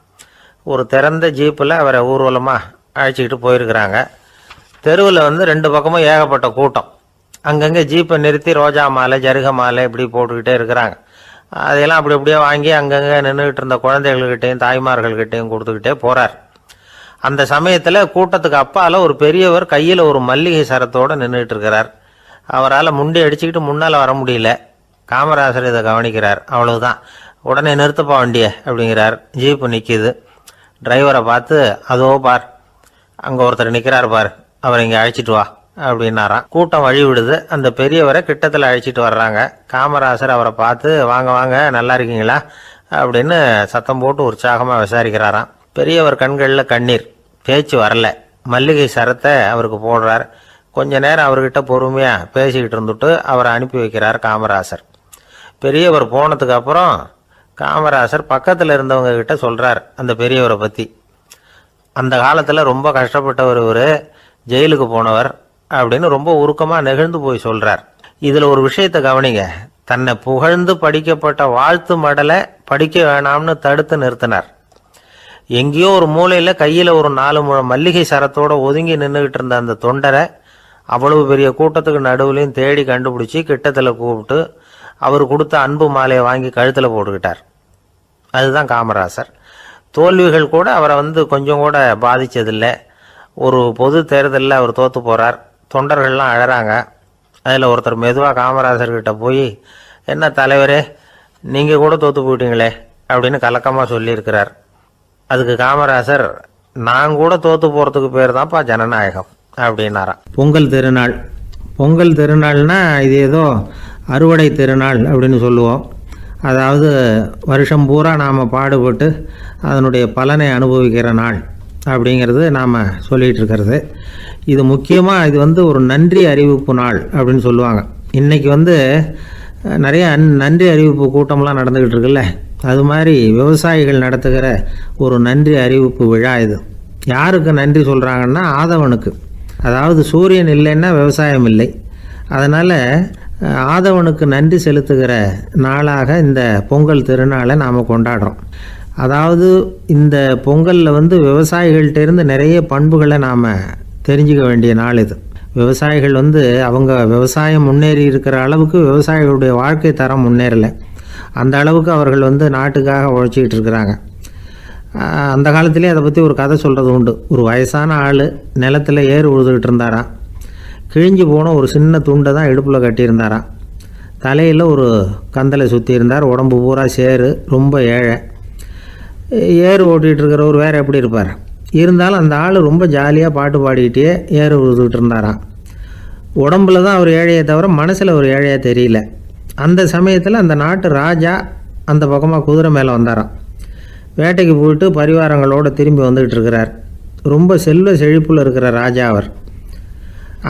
ஒரு திறந்த ஜீப்பில் அவரை ஊர்வலமாக அழைச்சிக்கிட்டு போயிருக்கிறாங்க. தெருவில் 2 பக்கமும் ஏகப்பட்ட கூட்டம். அங்கங்கே ஜீப்பை நிறுத்தி ரோஜா மாலை, ஜருக மாலை இப்படி போட்டுக்கிட்டே இருக்கிறாங்க. அதையெல்லாம் அப்படி அப்படியே வாங்கி அங்கங்கே நின்றுக்கிட்டு இருந்த குழந்தைகள்கிட்டையும் தாய்மார்கள்கிட்டையும் கொடுத்துக்கிட்டே போகிறார். அந்த சமயத்தில் கூட்டத்துக்கு அப்பால் ஒரு பெரியவர் கையில் ஒரு மல்லிகை சரத்தோடு நின்றுட்டு இருக்கிறார். அவரால் முண்டி அடிச்சுக்கிட்டு முன்னால் வர முடியல. காமராசர் இதை கவனிக்கிறார். அவ்வளவுதான், உடனே நிறுத்தப்பா வண்டியை அப்படிங்கிறார். ஜீப்பு நிற்கிது. டிரைவரை பார்த்து, அதோ பார், அங்கே ஒருத்தர் நிற்கிறார் பார், அவரை இங்கே அழைச்சிட்டு வா அப்படின்னாராம். கூட்டம் வழி விடுது. அந்த பெரியவரை கிட்டத்தில் அழைச்சிட்டு வர்றாங்க. காமராசர் அவரை பார்த்து, வாங்க வாங்க, நல்லா இருக்கீங்களா அப்படின்னு சத்தம் போட்டு உற்சாகமாக விசாரிக்கிறாராம். பெரியவர் கண்களில் கண்ணீர், பேச்சு வரல. மல்லிகை சரத்தை அவருக்கு போடுறார். கொஞ்ச நேரம் அவர்கிட்ட பொறுமையாக பேசிக்கிட்டு இருந்துட்டு அவரை அனுப்பி வைக்கிறார் காமராசர். பெரியவர் போனதுக்கு அப்புறம் காமராசர் பக்கத்தில் இருந்தவங்க கிட்ட சொல்கிறார் அந்த பெரியவரை பற்றி. அந்த காலத்தில் ரொம்ப கஷ்டப்பட்டவர் இவர், ஜெயிலுக்கு போனவர் அப்படின்னு ரொம்ப உருக்கமாக நெகிழ்ந்து போய் சொல்கிறார். இதில் ஒரு விஷயத்தை கவனிங்க. தன்னை புகழ்ந்து படிக்கப்பட்ட வாழ்த்து மடலை படிக்க வேணாம்னு தடுத்து நிறுத்தினார். எங்கேயோ ஒரு மூலையில் கையில் ஒரு 4 முழம் மல்லிகை சரத்தோடு ஒதுங்கி நின்றுக்கிட்டு இருந்த அந்த தொண்டரை அவ்வளவு பெரிய கூட்டத்துக்கு நடுவுலையும் தேடி கண்டுபிடிச்சி கிட்டத்தில் கூப்பிட்டு அவர் கொடுத்த அன்பு மாலையை வாங்கி கழுத்தில் போட்டுக்கிட்டார். அதுதான் காமராசர். தோல்விகள் கூட அவரை கொஞ்சம் கூட பாதித்ததில்லை. ஒரு பொது தேர்தலில் அவர் தோற்று போகிறார். தொண்டர்கள்லாம் அழறாங்க. அதில் ஒருத்தர் மெதுவாக காமராசர்கிட்ட போய், என்ன தலைவரே, நீங்கள் கூட தோற்று போயிட்டீங்களே அப்படின்னு கலக்கமாக சொல்லியிருக்கிறார். அதுக்கு காமராசர், நான் கூட தோற்று போகிறதுக்கு பேர் தான்ப்பா ஜனநாயகம் அப்படின்னாராம். பொங்கல் திருநாள். பொங்கல் திருநாள்னா இது ஏதோ அறுவடை திருநாள் அப்படின்னு சொல்லுவோம். அதாவது வருஷம் பூரா நாம் பாடுபட்டு அதனுடைய பலனை அனுபவிக்கிற நாள் அப்படிங்கிறது நாம் சொல்லிகிட்டு இருக்கிறது. இது முக்கியமாக இது ஒரு நன்றி அறிவிப்பு நாள் அப்படின்னு சொல்லுவாங்க. இன்றைக்கி நிறைய நன்றி அறிவிப்பு கூட்டம்லாம் நடந்துக்கிட்டு இருக்குல்ல, அது மாதிரி விவசாயிகள் நடத்துகிற ஒரு நன்றி அறிவிப்பு விழா இது. யாருக்கு நன்றி சொல்கிறாங்கன்னா ஆதவனுக்கு. அதாவது சூரியன் இல்லைன்னா விவசாயம் இல்லை. அதனால் ஆதவனுக்கு நன்றி செலுத்துகிற நாளாக இந்த பொங்கல் திருநாளை நாம் கொண்டாடுறோம். அதாவது இந்த பொங்கலில் விவசாயிகள்கிட்டேருந்து நிறைய பண்புகளை நாம் தெரிஞ்சுக்க வேண்டிய நாள் இது. விவசாயிகள் அவங்க விவசாயம் முன்னேறி இருக்கிற அளவுக்கு விவசாயிகளுடைய வாழ்க்கை தரம் முன்னேறலை. அந்த அளவுக்கு அவர்கள் நாட்டுக்காக உழைச்சிக்கிட்டு இருக்கிறாங்க. அந்த காலத்திலே அதை பற்றி ஒரு கதை சொல்கிறது உண்டு. ஒரு வயசான ஆள் நிலத்தில் ஏறு உழுதுகிட்டு இருந்தாராம். கிழிஞ்சு போன ஒரு சின்ன துண்டை தான் இடுப்பில் கட்டியிருந்தாராம். தலையில் ஒரு கந்தலை சுற்றி இருந்தார். உடம்பு பூரா சேரு, ரொம்ப ஏழை. ஏறு ஓட்டிகிட்டு இருக்கிறவர் வேறு எப்படி இருப்பார்? இருந்தாலும் அந்த ஆள் ரொம்ப ஜாலியாக பாட்டு பாடிக்கிட்டே ஏறு உழுதுகிட்டு இருந்தாராம். உடம்புல தான் அவர் ஏழையை தவிர மனசில் ஒரு ஏழையாக தெரியல. அந்த சமயத்தில் அந்த நாட்டு ராஜா அந்த பக்கமாக குதிரை மேலே வந்தாராம். வேட்டைக்கு போயிட்டு பரிவாரங்களோடு திரும்பி வந்துக்கிட்டு இருக்கிறார். ரொம்ப செல்வ செழிப்பில் இருக்கிற ராஜா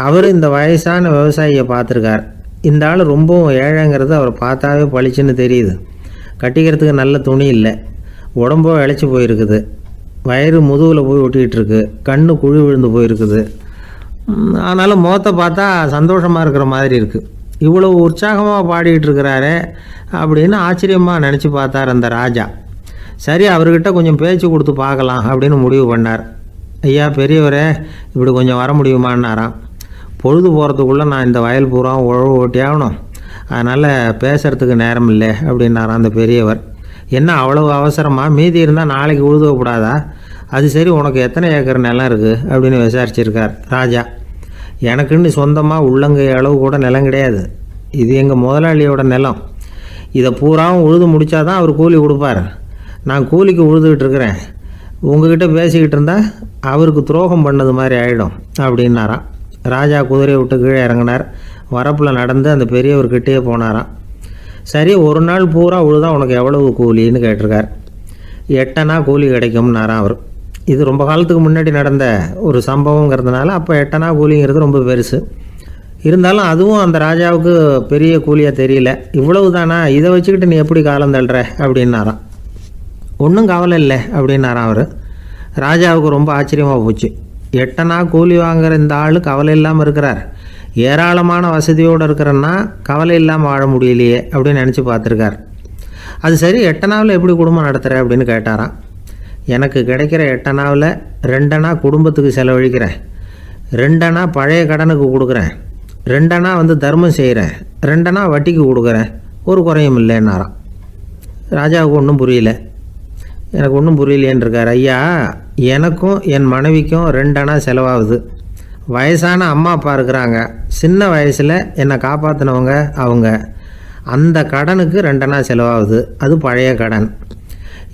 அவர் இந்த வயசான விவசாயியை பார்த்துருக்கார். இந்த ஆள் ரொம்பவும் ஏழைங்கிறது அவர் பார்த்தாவே பளிச்சுன்னு தெரியுது. கட்டிக்கிறதுக்கு நல்ல துணி இல்லை, உடம்போ இழைச்சி போயிருக்குது, வயிறு முதுகில் போய் ஒட்டிக்கிட்டு இருக்கு, கண்ணு குழி விழுந்து போயிருக்குது. ஆனாலும் முகத்தை பார்த்தா சந்தோஷமாக இருக்கிற மாதிரி இருக்குது. இவ்வளோ உற்சாகமாக பாடிக்கிட்டு இருக்கிறாரே அப்படின்னு ஆச்சரியமாக நினச்சி பார்த்தார் அந்த ராஜா. சரி, அவர்கிட்ட கொஞ்சம் பேச்சு கொடுத்து பார்க்கலாம் அப்படின்னு முடிவு பண்ணார். ஐயா பெரியவரே, இப்படி கொஞ்சம் வர முடியுமான்னாராம். பொழுது போகிறதுக்குள்ளே நான் இந்த வயல் பூரா உழவு ஓட்டி ஆகணும், அதனால் பேசுகிறதுக்கு நேரம் இல்லை அப்படின்னாராம் அந்த பெரியவர். என்ன அவ்வளவு அவசரமாக? மீதி இருந்தால் நாளைக்கு உழுதக்கூடாதா? அது சரி, உனக்கு எத்தனை ஏக்கர் நிலம் இருக்குது அப்படின்னு விசாரிச்சிருக்கார் ராஜா. எனக்குன்னு சொந்தமாக உள்ளங்கை அளவு கூட நிலம் கிடையாது. இது எங்கள் முதலாளியோட நிலம். இதை பூராவும் உழுது முடித்தாதான் அவர் கூலி கொடுப்பார். நான் கூலிக்கு உழுதுகிட்டு இருக்கிறேன். உங்ககிட்ட பேசிக்கிட்டு இருந்தால் அவருக்கு துரோகம் பண்ணது மாதிரி ஆகிடும் அப்படின்னாராம். ராஜா குதிரையை விட்டு கீழே இறங்கினார். வரப்பில் நடந்து அந்த பெரியவர்கிட்டே போனாராம். சரி, ஒரு நாள் பூரா உழுதா உனக்கு எவ்வளவு கூலின்னு கேட்டிருக்கார். 8 அணா கூலி கிடைக்கும்னாராம் அவர். இது ரொம்ப காலத்துக்கு முன்னாடி நடந்த ஒரு சம்பவங்கிறதுனால அப்போ 8 அணா கூலிங்கிறது ரொம்ப பெருசு. இருந்தாலும் அதுவும் அந்த ராஜாவுக்கு பெரிய கூலியாக தெரியல. இவ்வளவு தானா, இதை வச்சுக்கிட்டு நீ எப்படி காலம் தள்ளுற அப்படின்னாராம். ஒன்றும் கவலை இல்லை அப்படின்னாராம் அவர். ராஜாவுக்கு ரொம்ப ஆச்சரியமாக போச்சு. 8 அணா கூலி வாங்குகிற இந்த ஆள் கவலை இல்லாமல் இருக்கிறார், ஏராளமான வசதியோடு இருக்கிறன்னா கவலை இல்லாமல் வாழ முடியலையே அப்படின்னு நினச்சி பார்த்துருக்கார். அது சரி, 8 அணாவில் எப்படி குடும்பம் நடத்துகிற அப்படின்னு கேட்டாராம். எனக்கு கிடைக்கிற 8 அணாவில் 2 அணா குடும்பத்துக்கு செலவழிக்கிறேன், 2 அணா பழைய கடனுக்கு கொடுக்குறேன், 2 அணா தர்மம் செய்கிறேன், 2 அணா வட்டிக்கு கொடுக்குறேன், ஒரு குறையும் இல்லைன்னாராம். ராஜாவுக்கு ஒன்றும் புரியல. எனக்கு ஒன்றும் புரியலேன்னு இருக்கார். ஐயா, எனக்கும் என் மனைவிக்கும் 2 அணா செலவாகுது. வயசான அம்மா அப்பா இருக்கிறாங்க. சின்ன வயசில் என்னை காப்பாற்றினவங்க அவங்க. அந்த கடனுக்கு 2 அணா செலவாகுது. அது பழைய கடன்.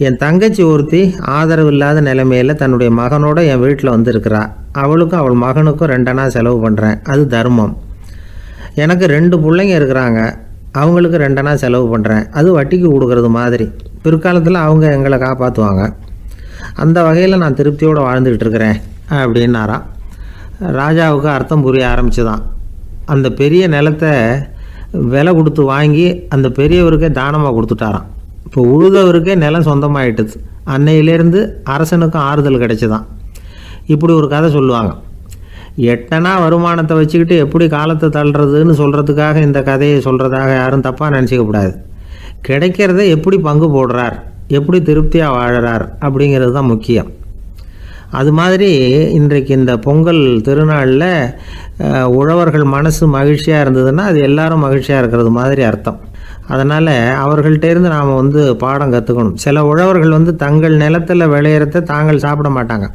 என் தங்கச்சி ஒருத்தி ஆதரவு இல்லாத நிலைமையில் தன்னுடைய மகனோட என் வீட்டில் வந்துருக்கிறா. அவளுக்கும் அவள் மகனுக்கும் 2 அணா செலவு பண்ணுறேன். அது தர்மம். எனக்கு 2 பிள்ளைங்க இருக்கிறாங்க. அவங்களுக்கு 2 அணா செலவு பண்ணுறேன். அது வட்டிக்கு கொடுக்கறது மாதிரி. பிற்காலத்தில் அவங்க எங்களை காப்பாற்றுவாங்க. அந்த வகையில் நான் திருப்தியோடு வாழ்ந்துக்கிட்டு இருக்கிறேன் அப்படின்னாராம். ராஜாவுக்கு அர்த்தம் புரிய ஆரம்பிச்சுதான். அந்த பெரிய நிலத்தை விலை கொடுத்து வாங்கி அந்த பெரியவருக்கே தானமாக கொடுத்துட்டாராம். இப்போ உழுதவருக்கே நிலம் சொந்தமாயிட்டுது. அன்னையிலேருந்து அரசனுக்கும் ஆறுதல் கிடைச்சிதான். இப்படி ஒரு கதை சொல்லுவாங்க. 8 அணா வருமானத்தை வச்சுக்கிட்டு எப்படி காலத்தை தள்ளுறதுன்னு சொல்கிறதுக்காக இந்த கதையை சொல்கிறதாக யாரும் தப்பாக நினச்சிக்கக்கூடாது. கிடைக்கிறத எப்படி பங்கு போடுறார், எப்படி திருப்தியாக வாழறார் அப்படிங்கிறது தான் முக்கியம். அது மாதிரி இன்றைக்கு இந்த பொங்கல் திருநாளில் உழவர்கள் மனசு மகிழ்ச்சியாக இருந்ததுன்னா அது எல்லாரும் மகிழ்ச்சியாக இருக்கிறது மாதிரி அர்த்தம். அதனால் அவர்கள்ட்டேருந்து நாம் பாடம் கற்றுக்கணும். சில உழவர்கள் தங்கள் நிலத்தில் விளையிறத தாங்கள் சாப்பிட மாட்டாங்க.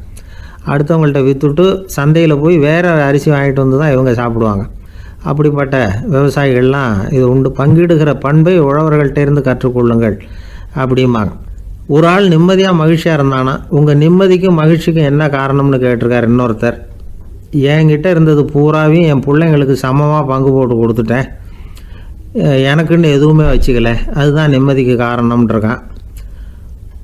அடுத்தவங்கள்ட்ட விற்றுட்டு சந்தையில் போய் வேறு அரிசி வாங்கிட்டு வந்து தான் இவங்க சாப்பிடுவாங்க. அப்படிப்பட்ட விவசாயிகள்லாம் இது உண்டு. பங்கிடுகிற பண்பை உழவர்கள்ட்டேருந்து கற்றுக்கொள்ளுங்கள் அப்படிம்பாங்க. ஒரு ஆள் நிம்மதியாக மகிழ்ச்சியாக இருந்தானா, உங்கள் நிம்மதிக்கும் மகிழ்ச்சிக்கும் என்ன காரணம்னு கேட்டிருக்கார் இன்னொருத்தர். என்கிட்ட இருந்தது பூராவையும் என் பிள்ளைங்களுக்கு சமமாக பங்கு போட்டு கொடுத்துட்டேன், எனக்குன்னு எதுவுமே வச்சுக்கல, அதுதான் நிம்மதிக்கு காரணம்ன்றிருக்கான்.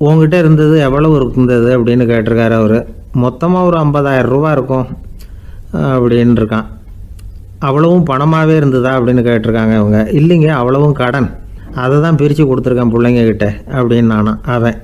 உங்ககிட்ட இருந்தது எவ்வளவு இருந்தது அப்படின்னு கேட்டிருக்காரு அவர். மொத்தமாக ஒரு 50,000 ரூபா இருக்கும் அப்படின்னு இருக்கான். அவ்வளவும் பணமாகவே இருந்ததா அப்படின்னு கேட்டிருக்காங்க அவங்க. இல்லைங்க, அவ்வளவும் கடன், அதை தான் பிரித்து கொடுத்துருக்கேன் பிள்ளைங்கக்கிட்ட அப்படின்னு நானும் அவன்.